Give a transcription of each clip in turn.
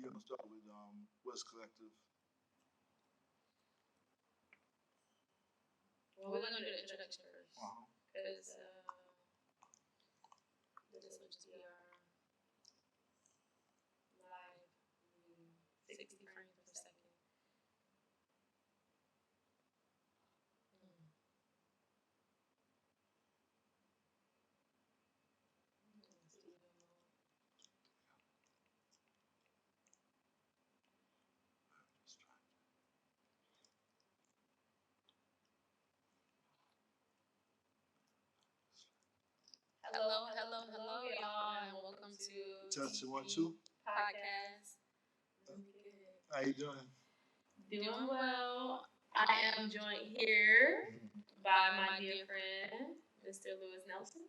you're gonna start with what's collective. Well, we're gonna do the introduction first, Uh-huh. because this will just be our live 60 frames per second. Hello, hello, hello, y'all, and welcome to Testing 1 2. podcast. How you doing? Doing well. I am joined here by my dear friend, Mr. Lewis Nelson.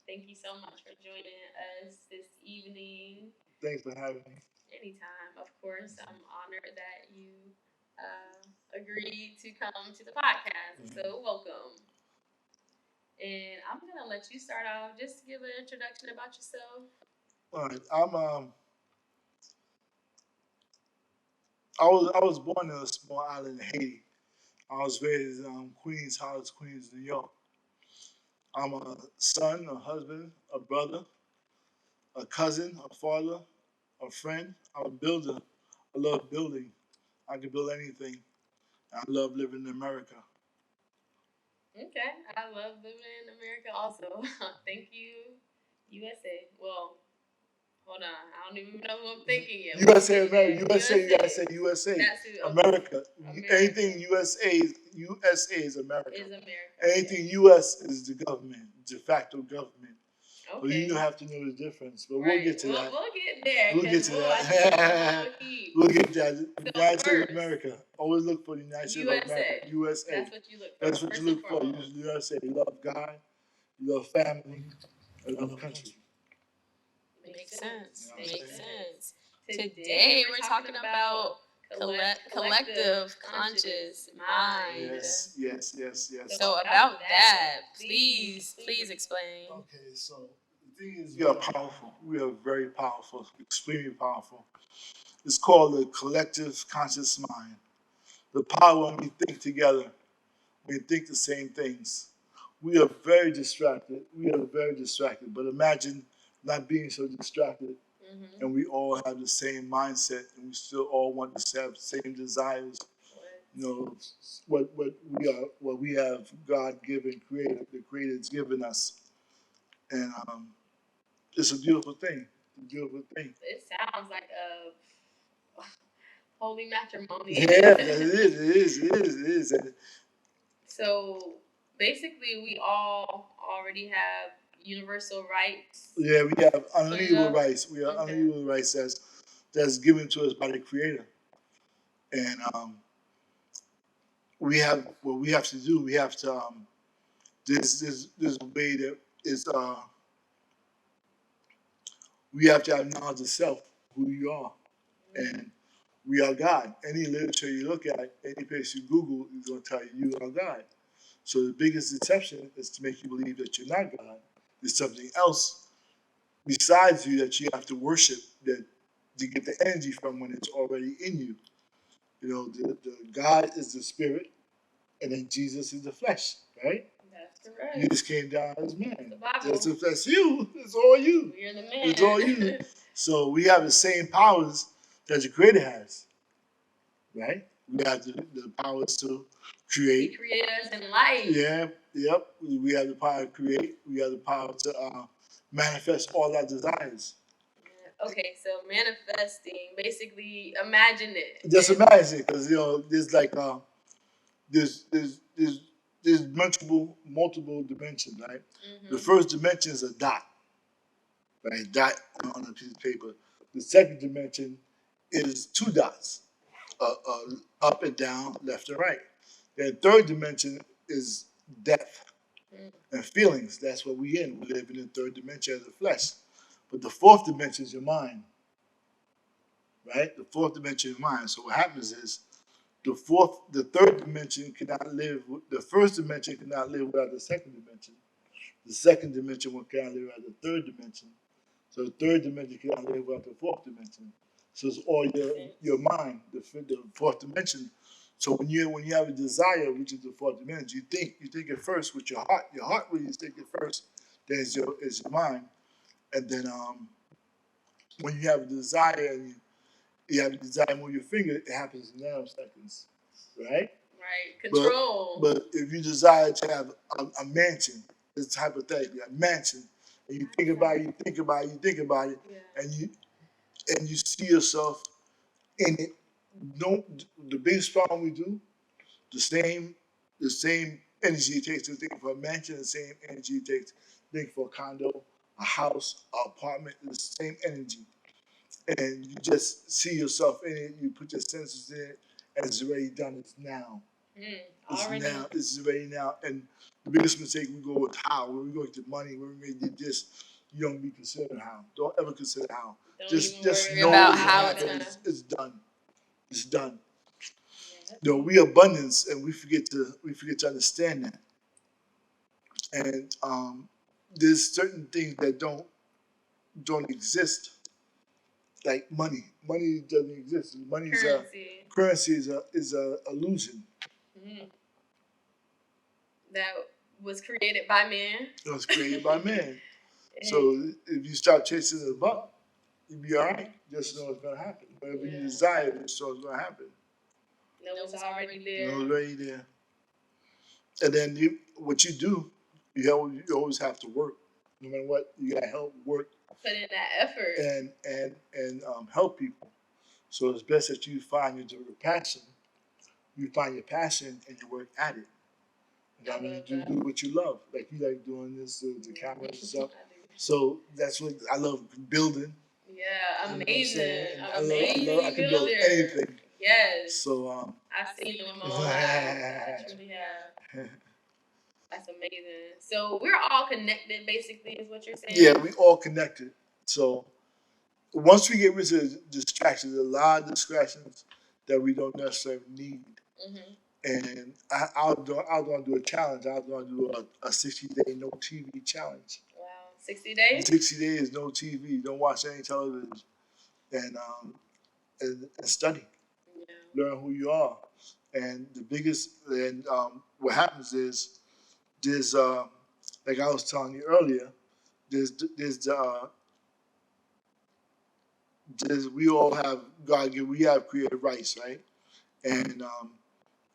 Thank you so much for joining us this evening. Thanks for having me. Anytime, of course. I'm honored that you agreed to come to the podcast. So, welcome. And I'm gonna let you start off. Just give an introduction about yourself. All right. I was born in a small island in Haiti. I was raised in Queens, Hollis, Queens, New York. I'm a son, a husband, a brother, a cousin, a father, a friend. I'm a builder. I love building. I can build anything. I love living in America. Okay, I love living in America also. Thank you, USA. Well, hold on. I don't even know who I'm thinking yet. USA, America. USA, you gotta say USA. That's who. Okay. America. America. Anything USA is America. Is America. Anything US is the government, de facto government. Okay. But you have to know the difference. But Right. we'll get to that. We'll get there. We'll get to that. We'll get to that. So United States first, of America. Always look for the United States of America. USA. That's what you look for. That's what you look for. You USA. You love God. You love family. You love country. Makes sense. Makes sense. Today we're talking about collective conscious mind. Yes. So about that, please explain. Okay, so the thing is, we are powerful. We are very powerful, extremely powerful. It's called the collective conscious mind. The power when we think together, we think the same things. We are very distracted. But imagine not being so distracted, and we all have the same mindset, and we still all want to have the same desires. You know, what we have, God given, created, the Creator has given us, and it's a beautiful thing. It sounds like a holy matrimony. Yeah, it is. So basically, we all already have universal rights. Yeah, we have unalienable rights. We have unalienable rights that's given to us by the Creator, and we have what we have to do. We have to there's a way that is we have to have knowledge of self, who you are, and we are God. Any literature you look at, any place you Google, is going to tell you you are God. So the biggest deception is to make you believe that you're not God. There's something else besides you that you have to worship, that to get the energy from when it's already in you. You know, the God is the spirit, and then Jesus is the flesh, right? That's correct. Jesus came down as man. That's you. It's all you. You're the man. It's all you. So we have the same powers that the Creator has, right? We have the powers to create. He created us in life. Yep. We have the power to create. We have the power to manifest all our desires. Okay, so manifesting, basically, imagine it. Just imagine, because there's like there's multiple dimensions, right? Mm-hmm. The first dimension is a dot, right? Dot on a piece of paper. The second dimension is two dots, up and down, left and right. The third dimension is depth and feelings. That's what we in. We live in the third dimension as a flesh. But the fourth dimension is your mind, right? The fourth dimension is mind. So what happens is the third dimension cannot live. The first dimension cannot live without the second dimension. The second dimension cannot live without the third dimension. So the third dimension cannot live without the fourth dimension. So it's all your mind, the fourth dimension. So when you have a desire, which is the fourth dimension, you think it first with your heart. Your heart really is thinking first. Then is your mind, and then when you have a desire and you have a desire to move your finger, it happens in nanoseconds, right? Right. Control. But if you desire to have a mansion, it's hypothetically a mansion, and you think about it, you think about it, you think about it, Yeah. and you see yourself in it. Don't the biggest problem we do the same energy it takes to think for a mansion, the same energy it takes to think for a condo, a house, an apartment, the same energy. And you just see yourself in it, you put your senses in it, and it's already done. It's now. Already. Now. It's already now. And the biggest mistake we go with how. When we go to money, when we did this, you don't be considered how. Don't ever consider how. Don't just worry know about it how it's done. It's done. Yeah, We abundance, and we forget to understand that. And there's certain things that don't exist, like money. Money doesn't exist. Money is currency is a illusion. That was created by man. It was created by man. So if you start chasing the buck, you'll be all right. Just know it's gonna happen. Whatever you desire, just know it's gonna happen. No, it's already there. No, it's already there. And then what you do, you always have to work. No matter what, you gotta help work. Put in that effort. And help people. So it's best that you find your passion. You find your passion and you work at it. I mean, you do what you love. Like you like doing this, the cameras and stuff. So that's what I love building. Yeah, amazing. I can build anything. Yes. So I've seen you in my own life. I truly have. That's amazing. So we're all connected, basically, is what you're saying? Yeah, we all connected. So once we get rid of distractions, a lot of distractions that we don't necessarily need. Mm-hmm. And I was going to do a challenge. I was going to do a 60-day no TV challenge. Wow, 60 days? 60 days no TV. Don't watch any television, and study. Yeah. Learn who you are. And what happens is there's like I was telling you earlier, we all have we have creative rights, right? And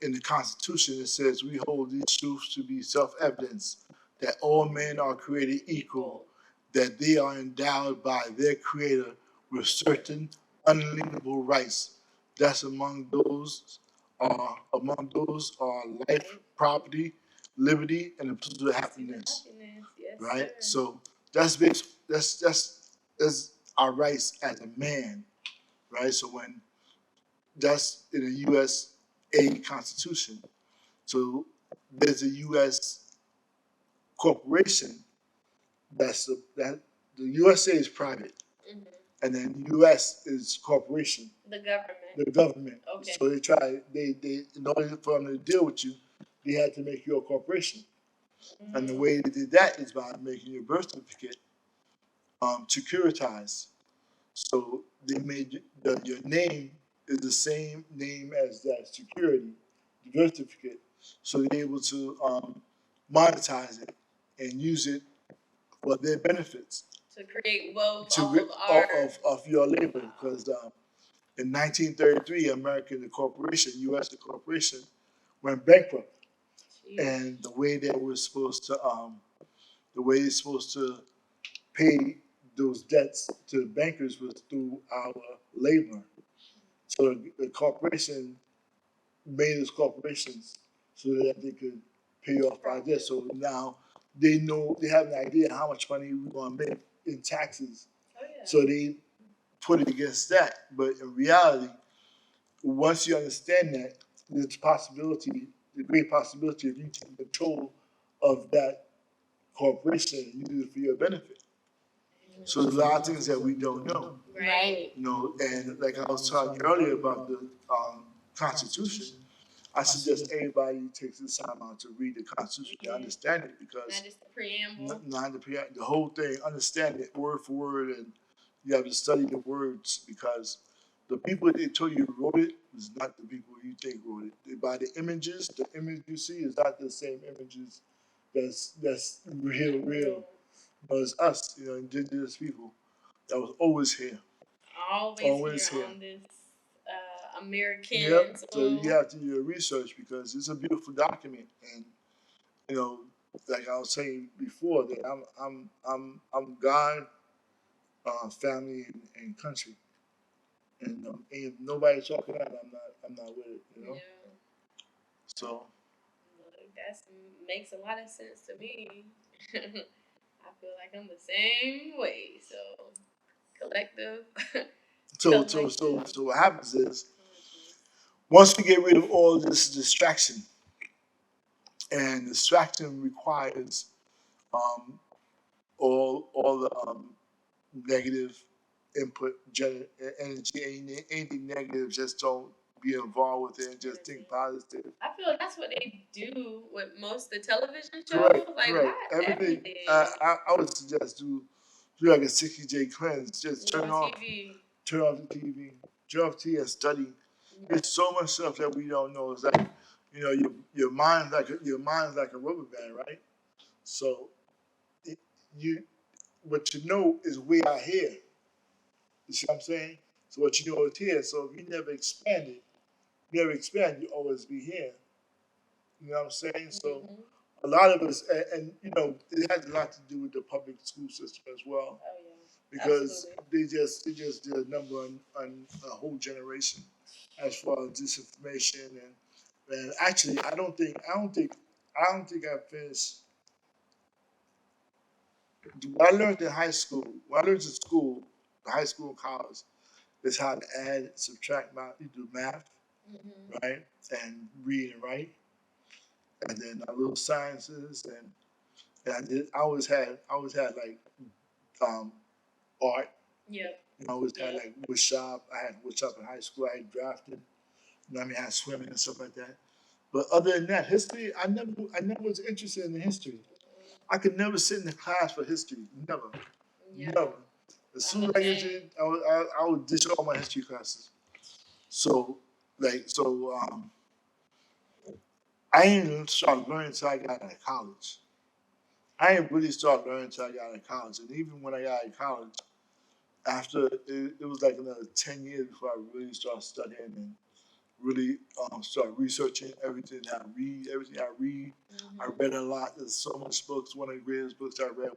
in the Constitution, it says we hold these truths to be self-evident that all men are created equal, that they are endowed by their Creator with certain unalienable rights. That's among those are life, property, liberty, and the pursuit of happiness. Yes, right? Sir. So that's our rights as a man, right? So when that's in the USA Constitution. So there's a U.S. corporation that the USA is private, and then U.S. is corporation. The government. The government. Okay. So they in order for them to deal with you, they had to make you a corporation. And the way they did that is by making your birth certificate securitized. So they made your name is the same name as that security, the birth certificate. So they're able to monetize it and use it for their benefits. To create wealth of your labor. Because in 1933, the corporation, U.S. the corporation, went bankrupt. Jeez. And the way they were supposed to pay those debts to the bankers was through our labor. So the corporation made those corporations so that they could pay off our debt. So now they have an idea how much money we're going to make in taxes. Oh, yeah. So they put it against that. But in reality, once you understand that, there's the great possibility of you taking control of that corporation and use it for your benefit. So there's a lot of things that we don't know. Right. And like I was talking earlier about the Constitution, I suggest everybody takes the time out to read the Constitution to understand it, because not just the preamble, the whole thing, understand it word for word, and you have to study the words, because The people they told you wrote it is not the people you think wrote it. By the images, the image you see is not the same images that's real. But it's us, indigenous people that was always here. Always here on this American Yep. So soil. you have to do your research because it's a beautiful document, and you know, like I was saying before, that I'm God, family, and country, and if nobody's talking about it, I'm not with it, Yeah. So That makes a lot of sense to me. I feel like I'm the same way. So collective. so what happens is once we get rid of all this distraction, and distraction requires um, all the negative input, energy, anything negative, just don't be involved with it and just think positive. I feel like that's what they do with most of the television shows. Correct, Like correct. why Everything. I would suggest do like a 60-day cleanse. Just turn off TV. Turn off the TV. Turn off TV and study. There's so much stuff that we don't know. It's like your mind's like a rubber band, right? So it, you what you know is way out here. You see what I'm saying? So what you know is here. So if you never expand, you always be here. You know what I'm saying? So a lot of us, it has a lot to do with the public school system as well. Oh yeah. Because they just did a number on a whole generation as far as disinformation and actually I don't think I finished what I learned in high school. What I learned in school, high school and college, is how to add, subtract, you do math, right, and read and write, and then a little sciences and I always had like art. Yep. I always had like wood shop. I had wood shop in high school. I had drafted. I had swimming and stuff like that. But other than that, history, I never was interested in history. I could never sit in the class for history. Never. Yeah. Never. As soon as I get to, I would ditch all my history classes. So, I didn't start learning until I got out of college. I didn't really start learning until I got out of college. And even when I got out of college, after it was like another 10 years before I really started studying and really start researching everything I read. I read a lot. There's so much books. One of the greatest books I read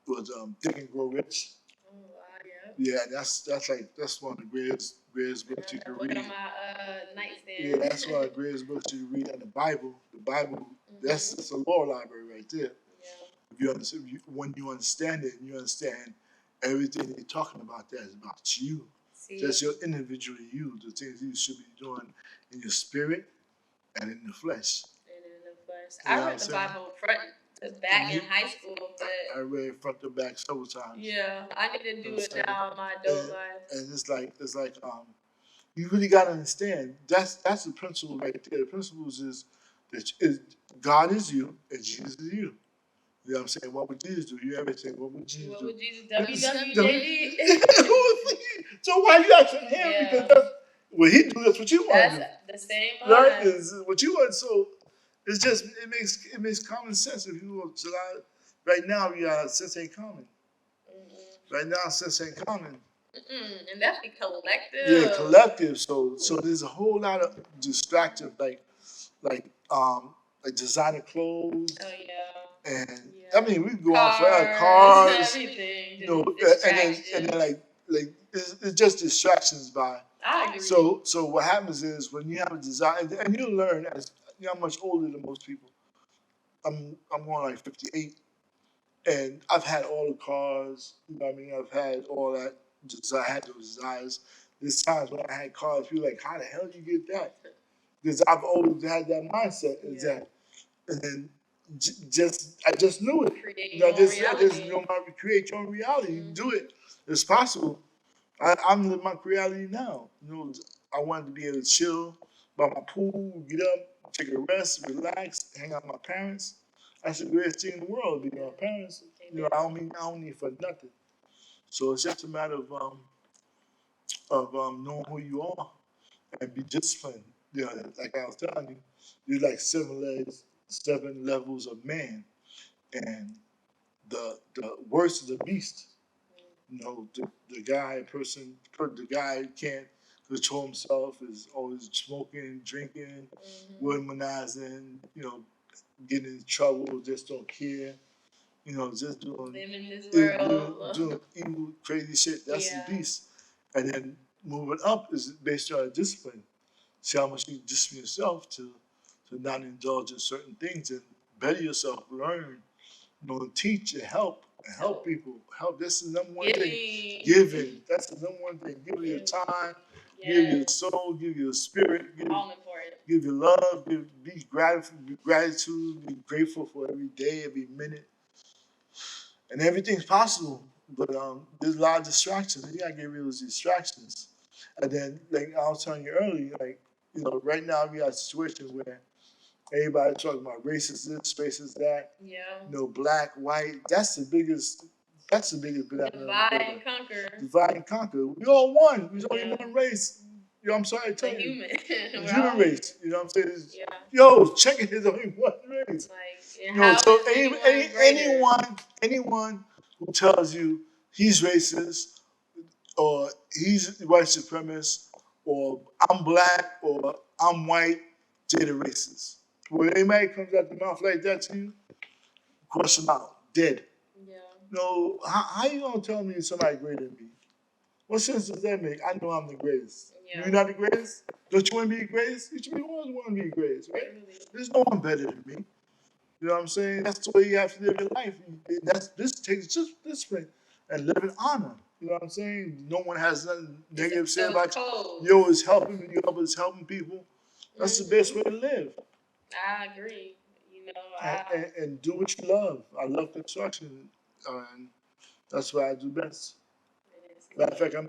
was Think and Grow Rich. Oh wow, yeah. Yeah, that's one of the greatest books you can read. On my nightstand. Yeah, that's one of the greatest books you can read. And the Bible, that's a law library right there. Yeah. If you understand, when you understand it, and you understand everything they're talking about. That is about you. Just your individual you, the things you should be doing in your spirit and in the flesh. I read the Bible front to back in high school, but I read it front to back several times. Yeah, I need to do it now in my adult life. And it's like you really gotta understand that's the principle right there. The principles is that God is you and Jesus is you. You know what I'm saying? What would Jesus do? You ever say, what would Jesus do? What would Jesus WWJD? So why you asking him? Yeah. Because that's what he do. That's what you want to do. The same right? Is what you want. So it's just it makes common sense. If you will, right now we got sense ain't common. Right now sense ain't common. And that's the collective. Yeah, collective. So there's a whole lot of distractive like designer clothes. Oh yeah. And I mean, we go on forever. Cars, everything. And then like it's just distractions by. I agree. So what happens is when you have a design, and you learn as I'm much older than most people. I'm going like 58, and I've had all the cars. You know what I mean? I've had all that. I had those desires. There's times when I had cars, people like, how the hell did you get that? Because I've always had that mindset. Is that, and then I just knew it. I just know how to create your own reality. You can do it. It's possible. I'm living my reality now. I wanted to be able to chill by my pool, get up, take a rest, relax, hang out with my parents. That's the greatest thing in the world, being with my parents. I don't need for nothing. So it's just a matter of knowing who you are and be disciplined. You know, like I was telling you, you're like seven levels of man, and the worst is the beast. You know, the guy who can't control himself is always smoking, drinking, womanizing. You know, getting in trouble, just don't care. You know, just doing living this world. doing evil, crazy shit. That's the beast. And then moving up is based on discipline. See how much you discipline yourself to not indulge in certain things and better yourself, learn, you know, teach and help people. Help. That's the number one thing. Giving. That's the number one thing. Give your time, give your soul, give your spirit, all important. Give your love, be gratitude, be grateful for every day, every minute. And everything's possible. But there's a lot of distractions. You gotta get rid of those distractions. And then, like I was telling you earlier, like, you know, right now we got a situation where everybody talking about racist this, racist that. Yeah. You know, black, white. That's the biggest. That's the biggest. Divide and conquer. Divide and conquer. We all one. There's only one race. You know, I'm sorry to tell you. Human. The human race. You know what I'm saying? Yeah. Yo, check it. There's only one race. Like, you know, so anyone who tells you he's racist or he's white supremacist or I'm black or I'm white, they're the racist. When anybody comes out the mouth like that to you, crush them out, dead. Yeah. No, how you gonna tell me somebody greater than me? What sense does that make? I know I'm the greatest. Yeah. You're not the greatest? Don't you want to be the greatest? You should be the ones who want to be the greatest, right? There's no one better than me. You know what I'm saying? That's the way you have to live your life. This takes just discipline and live in honor. You know what I'm saying? No one has nothing negative to say about you. You're always helping. You're always helping people. That's the best way to live. I agree. You know, and do what you love. I love construction, and that's what I do best. Matter of fact, I'm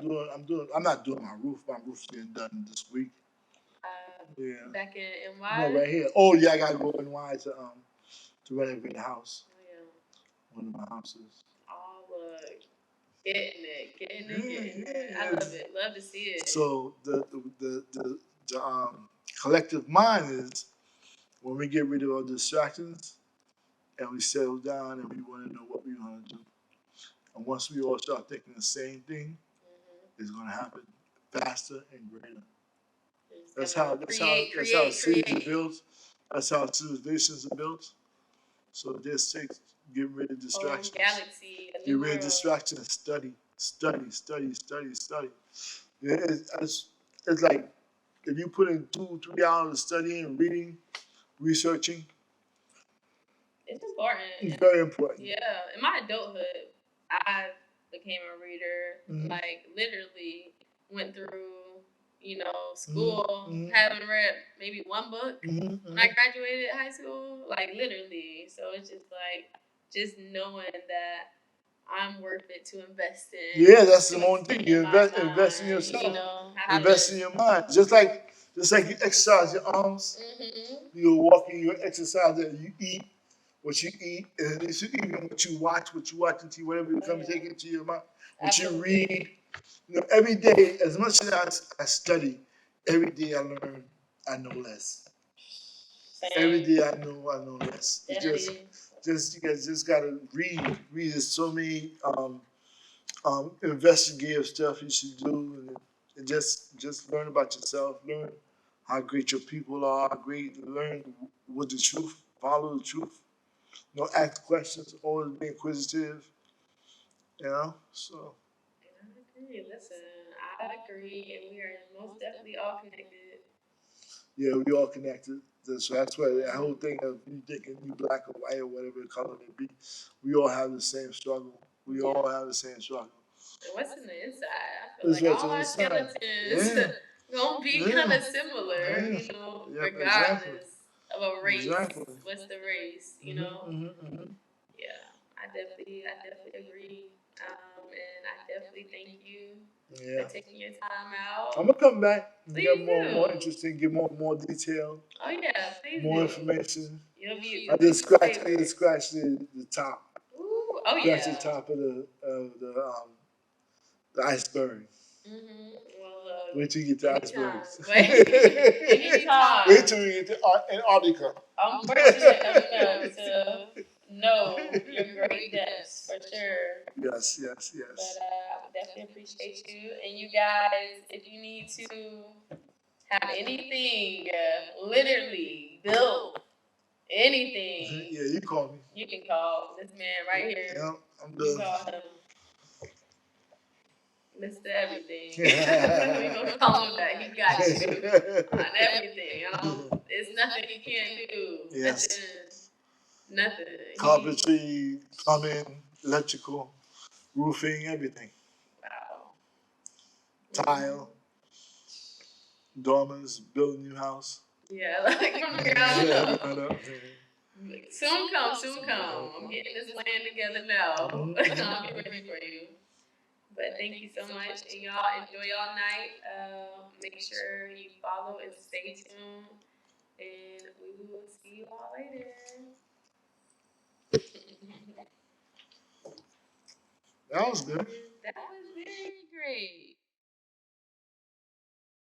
not doing my roof. My roof's getting done this week. Yeah. Back in NY. No, right here. Oh yeah, I gotta go NY to renovate the house. Oh, yeah. One of my houses. Oh, look. Getting it. I love it. Love to see it. So the collective mind is when we get rid of all distractions and we settle down and we want to know what we want to do. And once we all start thinking the same thing, it's going to happen faster and greater. That's how cities are built. That's how civilizations are built. So it just takes get rid of distractions. Galaxy. Get rid of distractions. Study. Yeah, it's like if you put in 2-3 hours of studying, reading, researching. It's important. It's very important. Yeah. In my adulthood, I became a reader. Like literally went through, you know, school, having read maybe one book when I graduated high school. Like literally. So it's just like just knowing that I'm worth it to invest in. Yeah, that's the one thing. You invest in yourself. You know, invest in your mind. Just like you exercise your arms. You're walking, you exercise, and you eat what you eat, and it's even what you watch on TV, whatever you come take into your mind. What you read. You know, every day, as much as I study, every day I learn, I know less. Every day I know less. It's you guys just gotta read. There's so many investigative stuff you should do, and just learn about yourself. Learn how great your people are. Learn what the truth. Follow the truth. You know, ask questions. Always be inquisitive. You know, so. I agree. Listen, I agree, and we are most definitely all connected. Yeah, we all connected. So that's why the whole thing of you thinking you black or white or whatever color it be, we all have the same struggle. We all have the same struggle. And what's in the inside? I feel like all our skeletons gonna be kind of similar, you know, regardless of a race. What's the race, you know? Yeah, I definitely agree. And I definitely thank you for taking your time out. I'm gonna come back and get more interesting, get more detail. Oh yeah, please. More information. You'll be. I just scratched the top. Ooh, oh yeah. Scratch the top of the iceberg. Well, look. Wait till you get to icebergs. Anytime. Wait till we get to Antarctica. I'm fortunate enough to know your great depths for sure. Yes, yes, yes. But I would definitely appreciate you. And you guys, if you need to have anything literally built, anything. Yeah, you call me. You can call this man right here. Yeah, I'm You done. call him. Mr. Everything. We gonna call him that. He got you on everything. It's nothing he can't do. Yes. Nothing. Carpentry, plumbing, electrical, roofing, everything. Wow. Tile, dormers, build a new house. Yeah, like from the ground up. Soon come, soon come. I'm getting this plan together now. I'll get ready for you. But thank you so much, and y'all enjoy y'all night. Make sure you follow and stay tuned, and we will see you all later. That was good. That was very great.